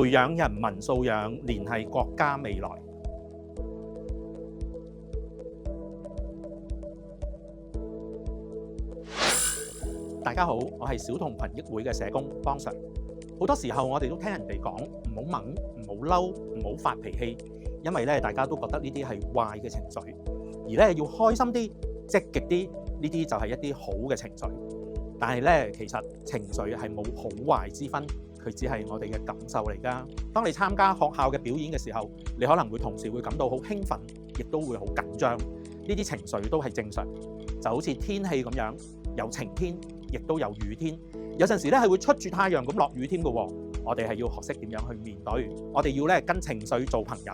培養人民素養，聯繫國家未來。大家好，我係小童群益會嘅社工方 Sir。好多時候我哋都聽人哋講唔好掹、唔好嬲、唔好發脾氣，因為大家都覺得呢啲係壞嘅情緒，而要開心啲、積極啲，呢啲就係一啲好嘅情緒。但係其實情緒係冇好壞之分，佢只係我哋嘅感受嚟㗎。當你參加學校嘅表演嘅時候，你可能會同時會感到好興奮，亦都會好緊張。呢啲情緒都係正常，就好似天氣咁樣，有晴天，亦都有雨天。有陣時係會出住太陽咁落雨添㗎喎。我哋係要學識點樣去面對，我哋要跟情緒做朋友，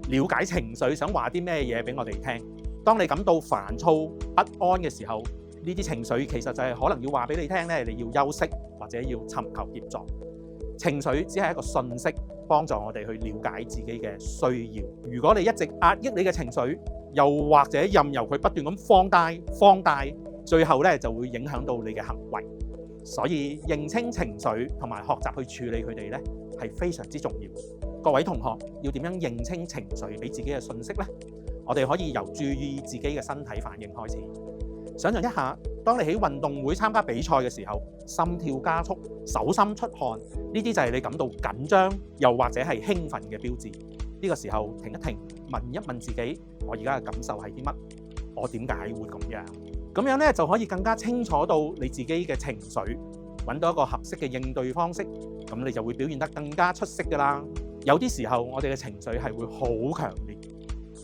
了解情緒想話啲咩嘢俾我哋聽。當你感到煩躁不安嘅時候，呢啲情緒其實就係可能要話俾你聽你要休息或者要尋求協助。情緒只係一個訊息，幫助我哋去了解自己嘅需要。如果你一直壓抑你嘅情緒，又或者任由佢不斷咁放大，最後就會影響到你嘅行為。所以認清情緒同埋學習去處理佢哋係非常之重要。各位同學要點樣認清情緒俾自己嘅訊息呢？我哋可以由注意自己嘅身體反應開始。想象一下，當你喺運動會參加比賽嘅時候，心跳加速、手心出汗，呢啲就係你感到緊張又或者係興奮嘅標誌。呢個時候停一停，問一問自己，我而家嘅感受係啲乜？我點解會咁樣？咁樣就可以更加清楚到你自己嘅情緒，揾到一個合適嘅應對方式，咁你就會表現得更加出色㗎啦。有啲時候我哋嘅情緒係會好強烈，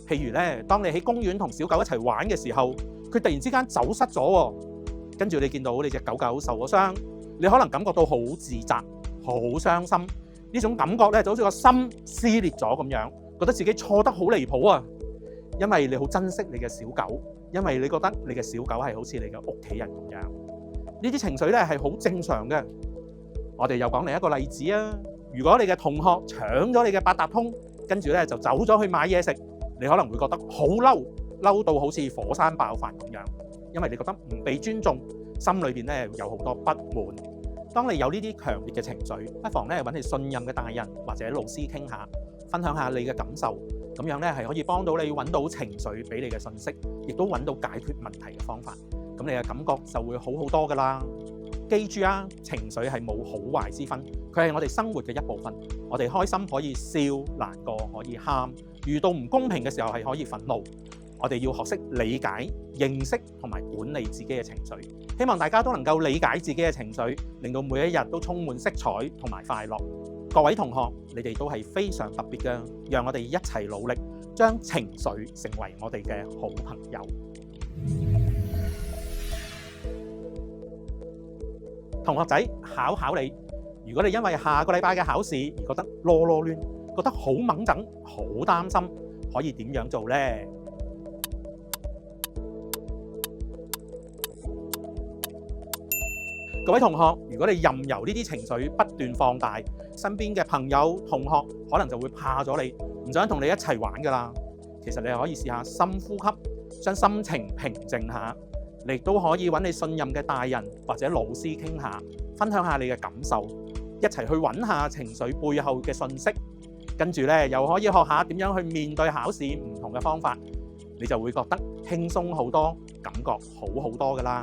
譬如當你喺公園同小狗一齊玩嘅時候，佢突然之間走失咗喎，跟住你見到你隻狗狗受咗傷，你可能感覺到好自責、好傷心，呢種感覺就好似個心撕裂咗咁樣，覺得自己錯得好離譜啊！因為你好珍惜你嘅小狗，因為你覺得你嘅小狗係好似你嘅屋企人咁樣，呢啲情緒係好正常嘅。我哋又講另一個例子啊，如果你嘅同學搶咗你嘅八達通，跟住就走咗去買嘢食，你可能會覺得好嬲，嬲到好似火山爆發咁樣，因為你覺得唔被尊重，心裏邊有好多不滿。當你有呢啲強烈嘅情緒，不妨揾你信任嘅大人或者老師傾下，分享下你嘅感受，咁樣係可以幫到你揾到情緒俾你嘅信息，亦都揾到解決問題嘅方法。咁你嘅感覺就會好好多㗎啦。記住啊，情緒係冇好壞之分，佢係我哋生活嘅一部分。我哋開心可以笑，難過可以喊，遇到唔公平嘅時候係可以憤怒。我哋要學識理解、認識同埋管理自己嘅情緒。希望大家都能夠理解自己嘅情緒，令到每一日都充滿色彩同埋快樂。各位同學，你哋都係非常特別嘅，讓我哋一齊努力，將情緒成為我哋嘅好朋友。同學仔，考你，如果你因為下個禮拜嘅考試而覺得囉囉攣，覺得好掹整、好擔心，可以點樣做呢？各位同學，如果你任由呢啲情緒不斷放大，身邊嘅朋友、同學可能就會怕咗你，唔想同你一齊玩㗎啦。其實你可以試下深呼吸，將心情平靜下。你亦都可以揾你信任嘅大人或者老師傾下，分享下你嘅感受，一齊去揾下情緒背後嘅訊息。跟住又可以學下點樣去面對考試唔同嘅方法，你就會覺得輕鬆好多，感覺好好多㗎啦。